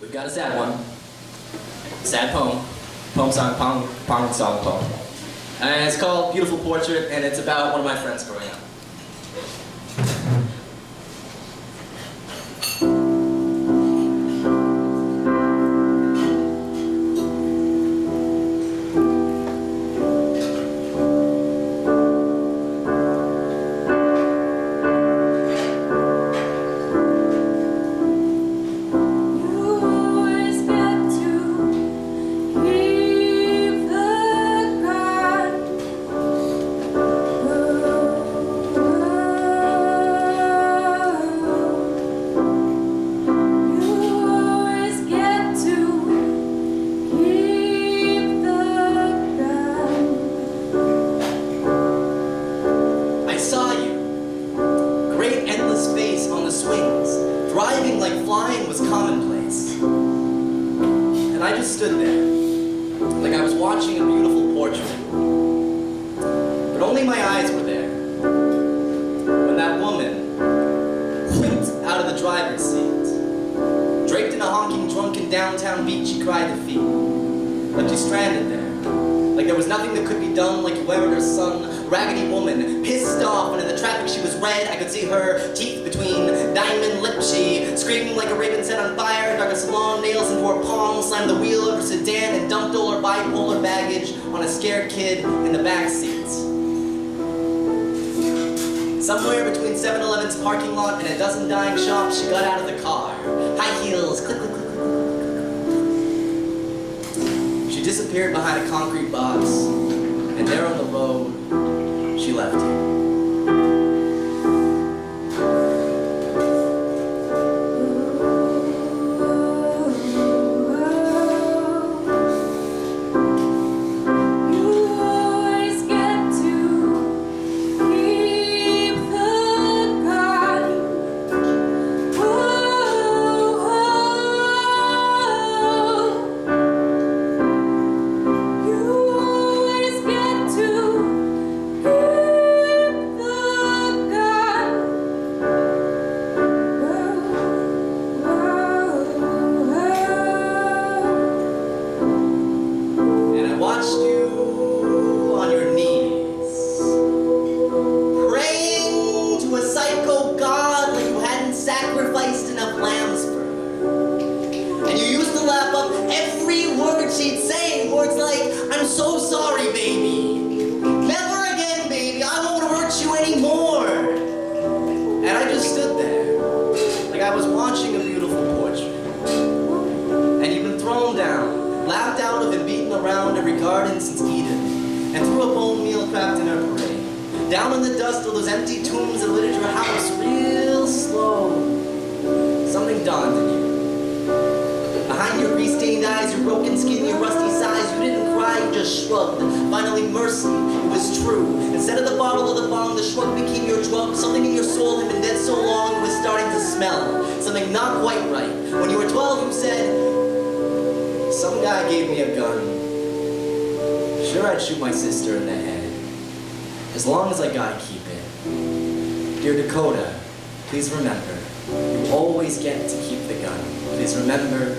We've got a sad one. Sad poem. Poem song, poem song poem. And it's called Beautiful Portrait, and it's about one of my friends growing up. Driving like flying was commonplace. And I just stood there, like I was watching a beautiful portrait. But only my eyes were there when that woman whipped out of the driver's seat. Draped in a honking, drunken downtown beat, she cried defeat. Left you stranded there, like there was nothing that could be done, like you wearing her son. Raggedy woman, pissed off, when in the traffic she was red. I could see her teeth between diamond lips. She screamed like a raven set on fire, dug her salon nails into her palm, slammed the wheel of her sedan, and dumped all her bipolar baggage on a scared kid in the back seats. Somewhere between 7-Eleven's parking lot and a dozen dying shops, she got out of the car. High heels, click, click, click, click, click. She disappeared behind a concrete box, and there on the road, she left you. She'd say words like, "I'm so sorry, baby. Never again, baby. I won't hurt you anymore." And I just stood there, like I was watching a beautiful portrait. And you've been thrown down, laughed out of and beaten around every garden since Eden, and threw a bone meal craft in her parade. Down in the dust of those empty tombs that lit your house real slow. Something dawned in you. Behind your re-stained eyes, your broken skin, your rusty sighs, you didn't cry, you just shrugged. Finally, mercy, it was true. Instead of the bottle or the bong, the shrug became your drug. Something in your soul had been dead so long, it was starting to smell. Something not quite right. When you were 12, you said, "Some guy gave me a gun. Sure, I'd shoot my sister in the head. As long as I gotta keep it. Dear Dakota, please remember, you always get to keep the gun. Please remember,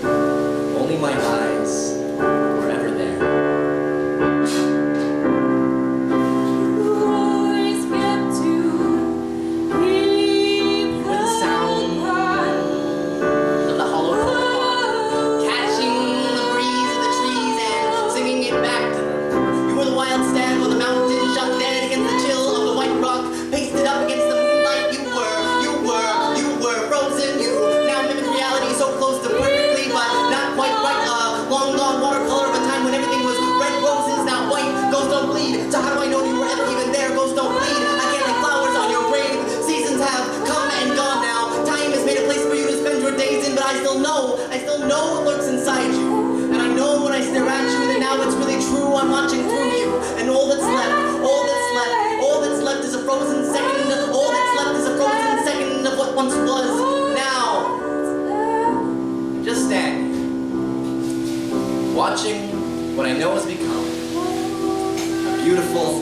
only my eyes were ever there." You always get to keep the sound of the hollow car, catching the breeze of the trees and singing it back to them. You were the wild stag on the mountain, shot dead against the chill of the white rock, pasted up against the moonlight. You were frozen. You now mimic reality so close to perfectly, but not quite right. Long gone watercolor of a time when everything was red roses, now white. Ghosts don't bleed. So how do I know you were ever even there? Ghosts don't bleed. I can't like flowers on your grave. Seasons have come and gone now. Time has made a place for you to spend your days in, but I still know what lurks inside you. And I know when I stare at you that now it's really true. I'm watching through you, and all that's left is a frozen second. All that's left is a frozen second of what once was. Now, just standing, watching what I know has become a beautiful